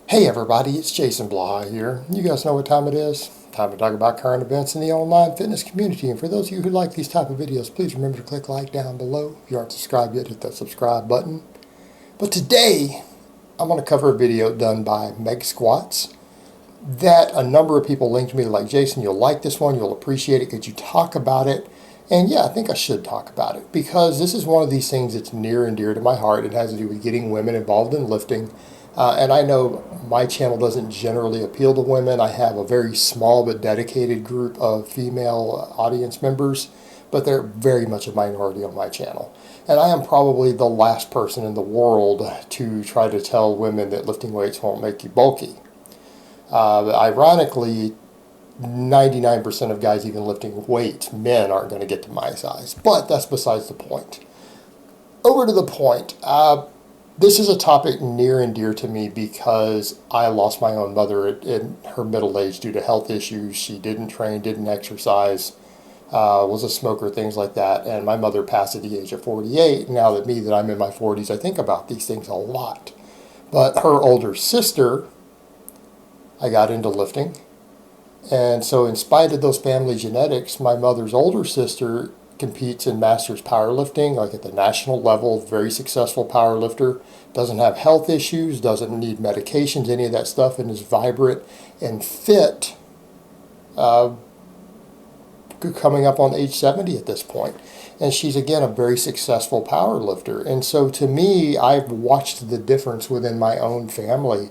Hey everybody, it's Jason Blaha here. You guys know what time it is? Time to talk about current events in the online fitness community. And for those of you who like these type of videos, please remember to click like down below. If you aren't subscribed yet, hit that subscribe button. But today, I'm going to cover a video done by Megsquats that a number of people linked to me like, Jason, you'll like this one, you'll appreciate it. Could you talk about it? And yeah, I think I should talk about it because this is one of these things that's near and dear to my heart. It has to do with getting women involved in lifting. And I know my channel doesn't generally appeal to women. I have a very small but dedicated group of female audience members, but they're very much a minority on my channel. And I am probably the last person in the world to try to tell women that lifting weights won't make you bulky. Ironically, 99% of guys even lifting weights, men, aren't going to get to my size. But that's besides the point. Over to the point. This is a topic near and dear to me because I lost my own mother in her middle age due to health issues. She didn't train, didn't exercise, was a smoker, things like that. And my mother passed at the age of 48. Now that I'm in my 40s, I think about these things a lot. But her older sister, I got into lifting. And so in spite of those family genetics, my mother's older sister competes in masters powerlifting, like at the national level, very successful powerlifter, doesn't have health issues, doesn't need medications, any of that stuff, and is vibrant and fit, coming up on age 70 at this point. And she's, again, a very successful powerlifter. And so to me, I've watched the difference within my own family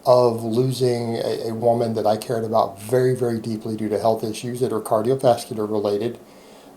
of losing a woman that I cared about very, very deeply due to health issues that are cardiovascular related,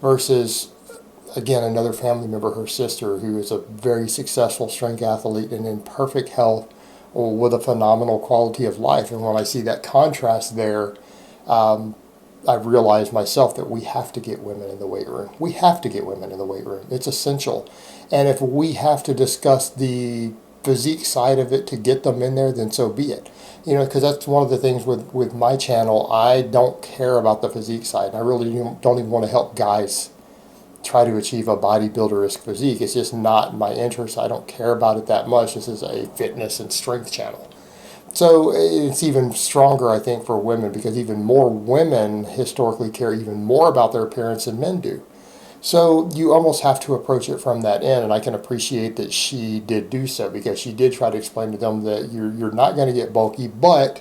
versus, again, another family member, her sister, who is a very successful strength athlete and in perfect health with a phenomenal quality of life. And when I see that contrast there, I've realized myself that we have to get women in the weight room. We have to get women in the weight room. It's essential. And if we have to discuss the physique side of it to get them in there, then so be it. You know, because that's one of the things with my channel. I don't care about the physique side. I really don't even want to help guys try to achieve a bodybuilder-esque physique. It's just not my interest. I don't care about it that much. This is a fitness and strength channel. So it's even stronger, I think, for women, because even more women historically care even more about their appearance than men do. So you almost have to approach it from that end, and I can appreciate that she did do so, because she did try to explain to them that you're not going to get bulky, but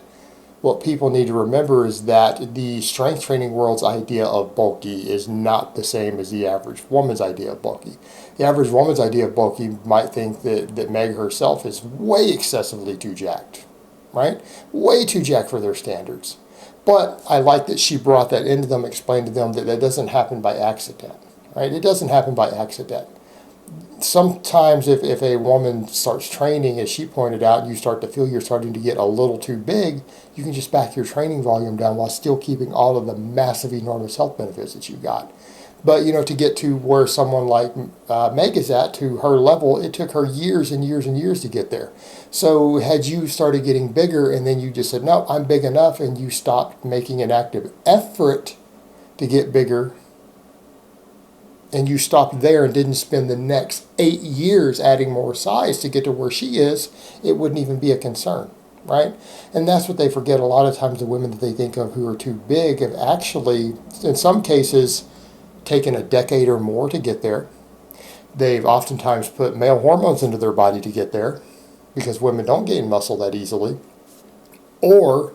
what people need to remember is that the strength training world's idea of bulky is not the same as the average woman's idea of bulky. The average woman's idea of bulky might think that Meg herself is way excessively too jacked, right? Way too jacked for their standards. But I like that she brought that into them, explained to them that that doesn't happen by accident. Right? It doesn't happen by accident. Sometimes if a woman starts training, as she pointed out, and you start to feel you're starting to get a little too big, you can just back your training volume down while still keeping all of the massive, enormous health benefits that you got. But, you know, to get to where someone like Meg is at, to her level, it took her years and years and years to get there. So had you started getting bigger and then you just said, no, I'm big enough, and you stopped making an active effort to get bigger, and you stopped there and didn't spend the next 8 years adding more size to get to where she is, it wouldn't even be a concern, right? And that's what they forget. A lot of times the women that they think of who are too big have actually, in some cases, taken a decade or more to get there. They've oftentimes put male hormones into their body to get there, because women don't gain muscle that easily. Or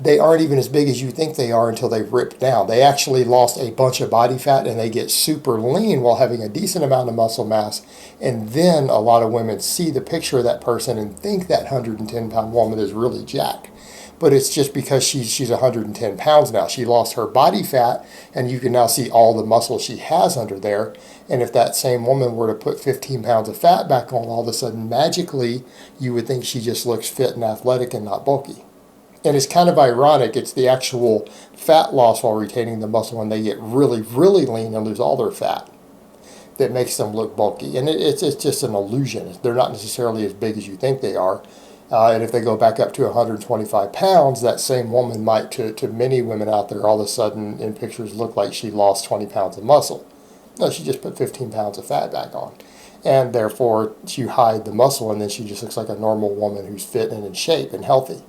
they aren't even as big as you think they are until they rip down. They actually lost a bunch of body fat and they get super lean while having a decent amount of muscle mass. And then a lot of women see the picture of that person and think that 110-pound woman is really jacked. But it's just because she's 110 pounds now. She lost her body fat, and you can now see all the muscle she has under there. And if that same woman were to put 15 pounds of fat back on, all of a sudden, magically, you would think she just looks fit and athletic and not bulky. And it's kind of ironic. It's the actual fat loss while retaining the muscle when they get really, really lean and lose all their fat that makes them look bulky. And it's just an illusion. They're not necessarily as big as you think they are. And if they go back up to 125 pounds, that same woman might, to many women out there, all of a sudden in pictures look like she lost 20 pounds of muscle. No, she just put 15 pounds of fat back on. and therefore you hide the muscle, and then she just looks like a normal woman who's fit and in shape and healthy.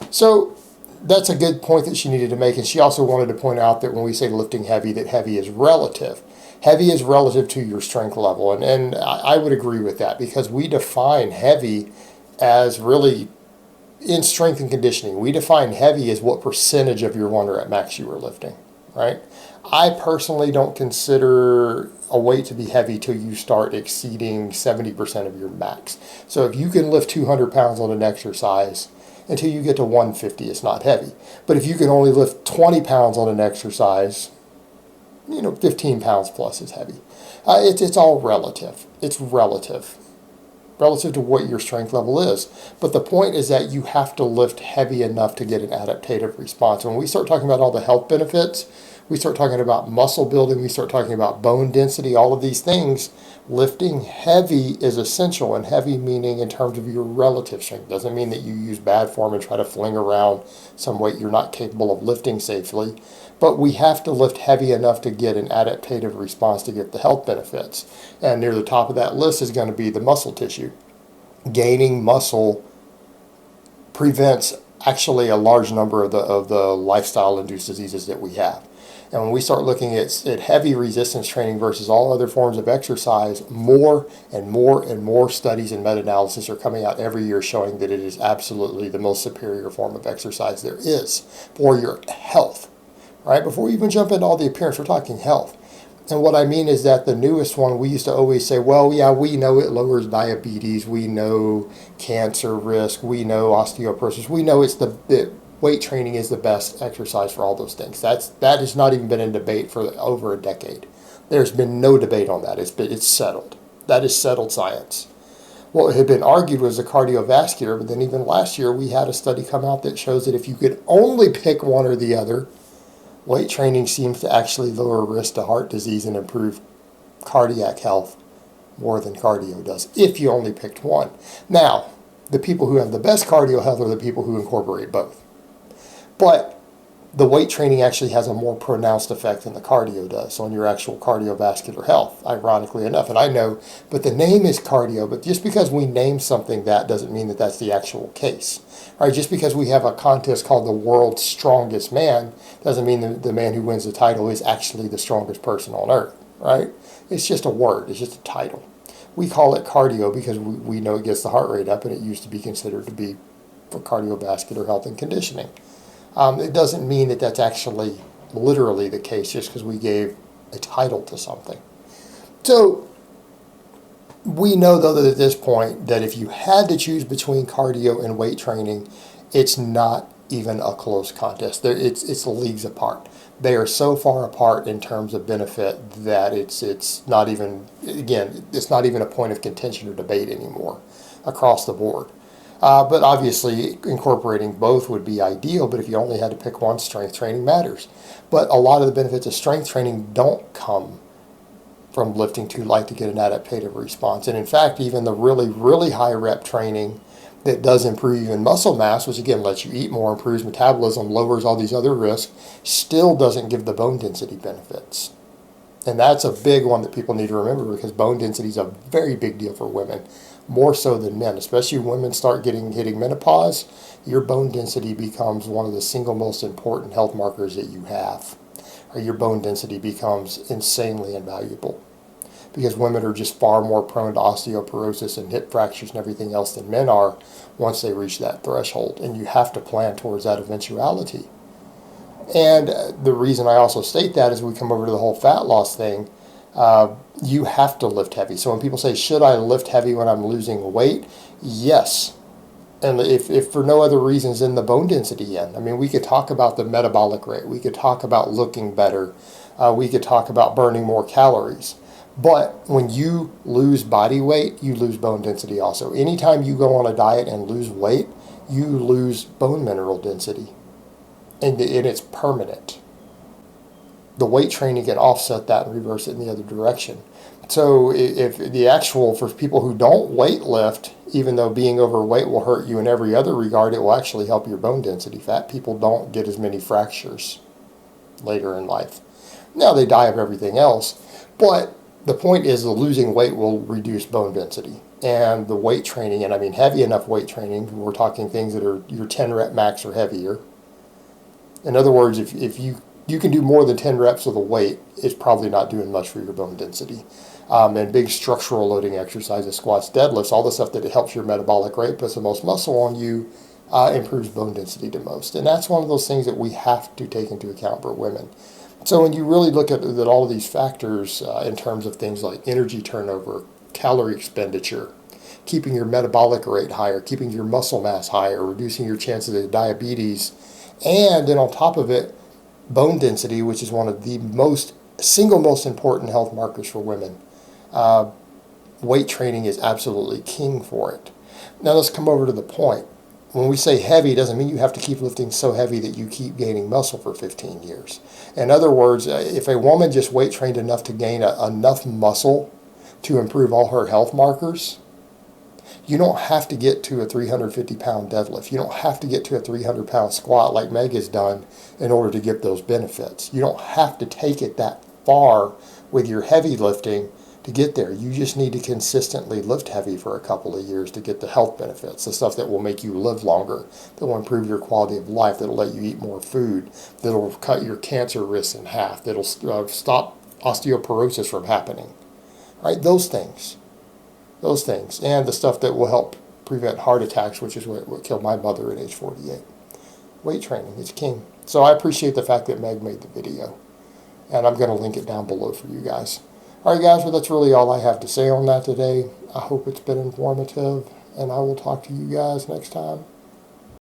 So that's a good point that she needed to make, and she also wanted to point out that when we say lifting heavy, that heavy is relative. Heavy is relative to your strength level, and I would agree with that, because we define heavy as really, in strength and conditioning, we define heavy as what percentage of your 1 rep max you were lifting, right? I personally don't consider a weight to be heavy till you start exceeding 70% of your max. So if you can lift 200 pounds on an exercise, until you get to 150, it's not heavy. But if you can only lift 20 pounds on an exercise, 15 pounds plus is heavy. It's all relative. It's relative to what your strength level is. But the point is that you have to lift heavy enough to get an adaptive response. When we start talking about all the health benefits, we start talking about muscle building, we start talking about bone density, all of these things, lifting heavy is essential, and heavy meaning in terms of your relative strength. Doesn't mean that you use bad form and try to fling around some weight you're not capable of lifting safely, but we have to lift heavy enough to get an adaptive response to get the health benefits. And near the top of that list is going to be the muscle tissue. Gaining muscle prevents actually a large number of the lifestyle-induced diseases that we have. And when we start looking at heavy resistance training versus all other forms of exercise, more and more and more studies and meta-analysis are coming out every year showing that it is absolutely the most superior form of exercise there is for your health. Right? Before we even jump into all the appearance, we're talking health. And what I mean is that the newest one, we used to always say, well, yeah, we know it lowers diabetes, we know cancer risk, we know osteoporosis, we know it's the weight training is the best exercise for all those things. That has not even been in debate for over a decade. There's been no debate on that. It's settled. That is settled science. What had been argued was the cardiovascular, but then even last year we had a study come out that shows that if you could only pick one or the other, weight training seems to actually lower risk to heart disease and improve cardiac health more than cardio does, if you only picked one. Now, the people who have the best cardio health are the people who incorporate both. But the weight training actually has a more pronounced effect than the cardio does on your actual cardiovascular health, ironically enough. And I know, but the name is cardio, but just because we name something that doesn't mean that that's the actual case. Right? Just because we have a contest called the World's Strongest Man doesn't mean the man who wins the title is actually the strongest person on earth. Right? It's just a word. It's just a title. We call it cardio because we know it gets the heart rate up, and it used to be considered to be for cardiovascular health and conditioning. It doesn't mean that that's actually literally the case just because we gave a title to something. So we know, though, that at this point that if you had to choose between cardio and weight training, it's not even a close contest. It's leagues apart. They are so far apart in terms of benefit that it's not even, again, it's not even a point of contention or debate anymore across the board. But obviously, incorporating both would be ideal, but if you only had to pick one, strength training matters. But a lot of the benefits of strength training don't come from lifting too light to get an adaptive response. And in fact, even the really, really high rep training that does improve even muscle mass, which again lets you eat more, improves metabolism, lowers all these other risks, still doesn't give the bone density benefits. And that's a big one that people need to remember, because bone density is a very big deal for women, more so than men. Especially when women start hitting menopause, your bone density becomes one of the single most important health markers that you have. Or your bone density becomes insanely invaluable, because women are just far more prone to osteoporosis and hip fractures and everything else than men are once they reach that threshold. And you have to plan towards that eventuality. And the reason I also state that is we come over to the whole fat loss thing. You have to lift heavy. So when people say, should I lift heavy when I'm losing weight? Yes. And if for no other reasons than the bone density end. I mean, we could talk about the metabolic rate. We could talk about looking better. We could talk about burning more calories. But when you lose body weight, you lose bone density also. Anytime you go on a diet and lose weight, you lose bone mineral density. And it's permanent. The weight training can offset that and reverse it in the other direction. So if the actual, for people who don't weight lift, even though being overweight will hurt you in every other regard, it will actually help your bone density. Fat people don't get as many fractures later in life. Now they die of everything else, but the point is the losing weight will reduce bone density. And the weight training, and I mean heavy enough weight training, we're talking things that are your 10 rep max or heavier. In other words, if you can do more than 10 reps of the weight, it's probably not doing much for your bone density. And big structural loading exercises, squats, deadlifts, all the stuff that helps your metabolic rate, puts the most muscle on you, improves bone density the most. And that's one of those things that we have to take into account for women. So when you really look at all of these factors in terms of things like energy turnover, calorie expenditure, keeping your metabolic rate higher, keeping your muscle mass higher, reducing your chances of diabetes, and then on top of it, bone density, which is one of the single most important health markers for women. Weight training is absolutely king for it. Now let's come over to the point. When we say heavy, it doesn't mean you have to keep lifting so heavy that you keep gaining muscle for 15 years. In other words, if a woman just weight trained enough to gain enough muscle to improve all her health markers, you don't have to get to a 350-pound deadlift. You don't have to get to a 300-pound squat like Meg has done in order to get those benefits. You don't have to take it that far with your heavy lifting to get there. You just need to consistently lift heavy for a couple of years to get the health benefits, the stuff that will make you live longer, that will improve your quality of life, that will let you eat more food, that will cut your cancer risks in half, that will stop osteoporosis from happening. Right? Those things, and the stuff that will help prevent heart attacks, which is what killed my mother at age 48. Weight training is king. So I appreciate the fact that Meg made the video, and I'm going to link it down below for you guys. All right, guys, well, that's really all I have to say on that today. I hope it's been informative, and I will talk to you guys next time.